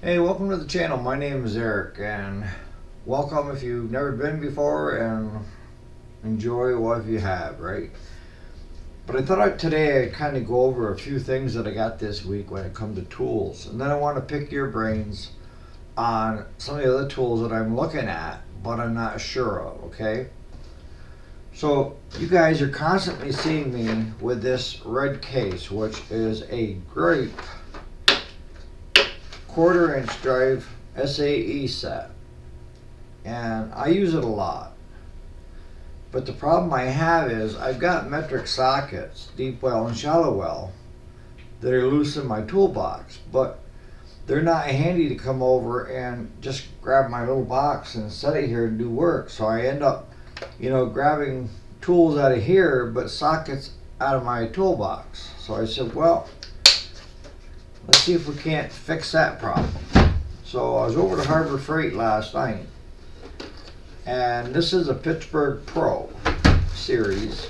Hey, welcome to the channel. My name is Eric, and welcome if you've never been before, and enjoy what you have, right? But I thought today I'd kind of go over a few things that I got this week when it comes to tools, and then I want to pick your brains on some of the other tools that I'm looking at, but I'm not sure of, okay? So you guys are constantly seeing me with this red case, which is a great 1/4 inch drive SAE set, and I use it a lot. But the problem I have is I've got metric sockets, deep well and shallow well, that are loose in my toolbox, but they're not handy to come over and just grab my little box and set it here and do work. So I end up, grabbing tools out of here, but sockets out of my toolbox. So I said, well, let's see if we can't fix that problem. So I was over to Harbor Freight last night, and this is a Pittsburg Pro Series,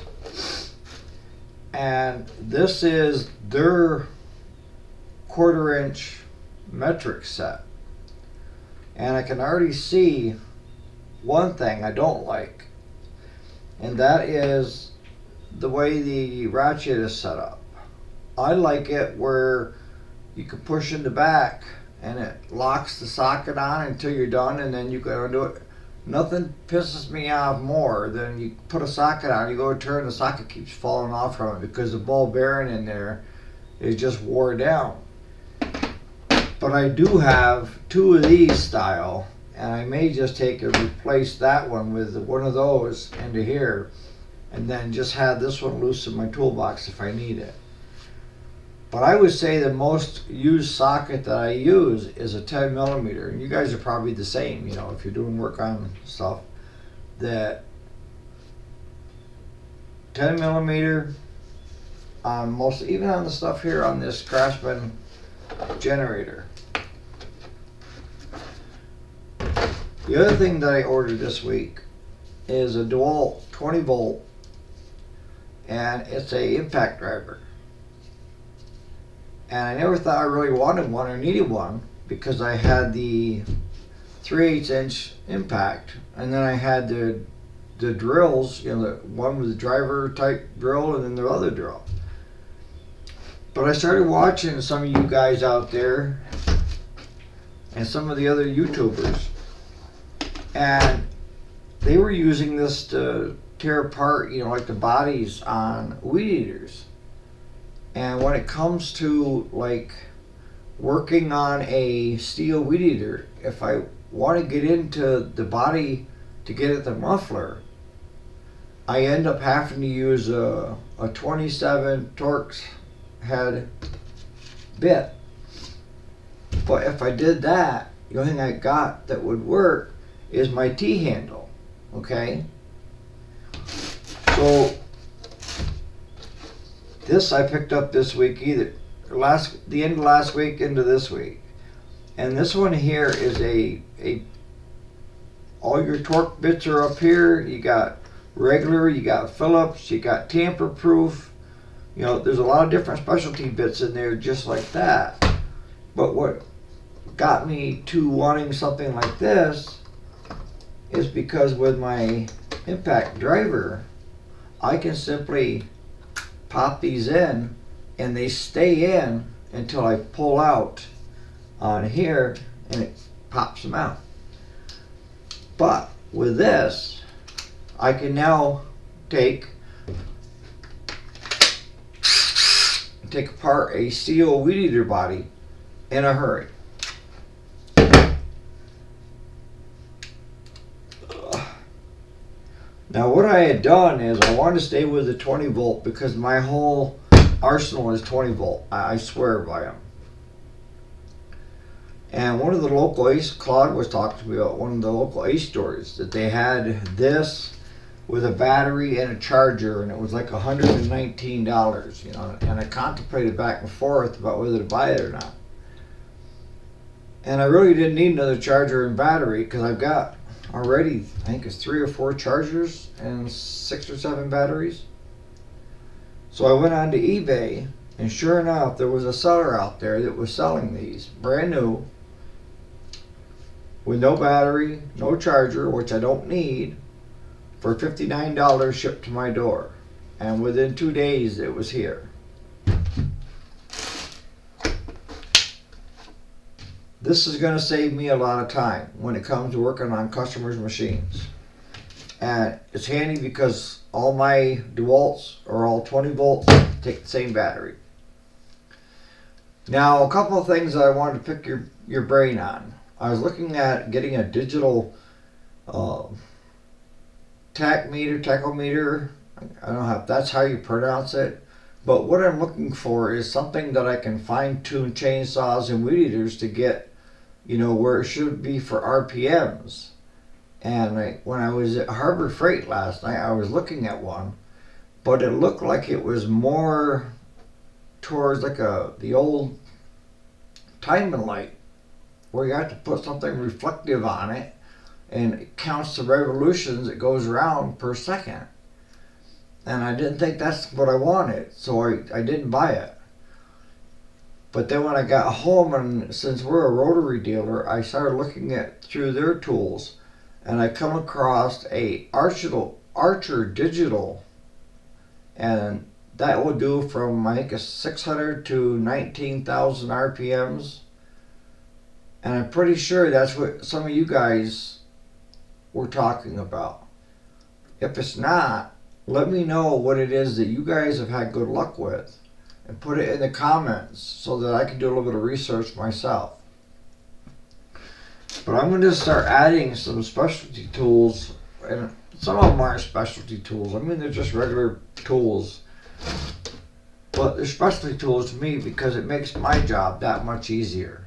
and this is their 1/4 inch metric set. And I can already see one thing I don't like, and that is the way the ratchet is set up. I like it where you can push in the back and it locks the socket on until you're done, and then you can undo it. Nothing pisses me off more than you put a socket on, you go to turn, the socket keeps falling off from it because the ball bearing in there is just wore down. But I do have two of these style, and I may just take and replace that one with one of those into here, and then just have this one loose in my toolbox if I need it. But I would say the most used socket that I use is a 10mm, and you guys are probably the same, if you're doing work on stuff, that 10mm on most, even on the stuff here on this Craftsman generator. The other thing that I ordered this week is a Dewalt 20-volt, and it's a impact driver. And I never thought I really wanted one or needed one because I had the 3/8 inch impact, and then I had the drills, the one with the driver type drill and then the other drill. But I started watching some of you guys out there and some of the other YouTubers, and they were using this to tear apart, like the bodies on weed eaters. And when it comes to like working on a Stihl weed eater, if I want to get into the body to get at the muffler, I end up having to use a 27 Torx head bit. But if I did that, the only thing I got that would work is my T-handle, okay? So this I picked up this week, the end of last week into this week. And this one here is a all your torque bits are up here. You got regular, you got Phillips, you got tamper proof. There's a lot of different specialty bits in there just like that. But what got me to wanting something like this is because with my impact driver, I can simply pop these in and they stay in until I pull out on here and it pops them out. But with this, I can now take apart a Stihl weed eater body in a hurry. Now what I had done is I wanted to stay with the 20-volt because my whole arsenal is 20-volt. I swear by them. And one of the local Ace, Claude was talking to me about one of the local Ace stores that they had this with a battery and a charger, and it was like $119, and I contemplated back and forth about whether to buy it or not. And I really didn't need another charger and battery because I've got already, I think it's 3 or 4 chargers and 6 or 7 batteries. So I went on to eBay, and sure enough, there was a seller out there that was selling these brand new with no battery, no charger, which I don't need, for $59 shipped to my door. And within 2 days it was here. This is going to save me a lot of time when it comes to working on customers' machines. And it's handy because all my Dewalts are all 20 volts, take the same battery. Now, a couple of things that I wanted to pick your brain on. I was looking at getting a digital tachometer. I don't know if that's how you pronounce it. But what I'm looking for is something that I can fine tune chainsaws and weed eaters to get, where it should be for RPMs. And when I was at Harbor Freight last night, I was looking at one, but it looked like it was more towards like the old timing light, where you have to put something reflective on it, and it counts the revolutions it goes around per second. And I didn't think that's what I wanted, so I didn't buy it. But then when I got home, and since we're a rotary dealer, I started looking through their tools, and I come across a Archer digital, and that will do from, I think, 600 to 19,000 RPMs. And I'm pretty sure that's what some of you guys were talking about. If it's not, let me know what it is that you guys have had good luck with, and put it in the comments so that I can do a little bit of research myself. But I'm going to start adding some specialty tools, and some of them aren't specialty tools. I mean, they're just regular tools. But they're specialty tools to me because it makes my job that much easier.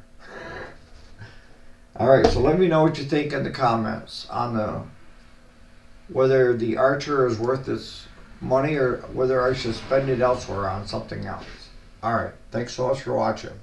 Alright, so let me know what you think in the comments on whether the Archer is worth its money or whether I should spend it elsewhere on something else. Alright, thanks so much for watching.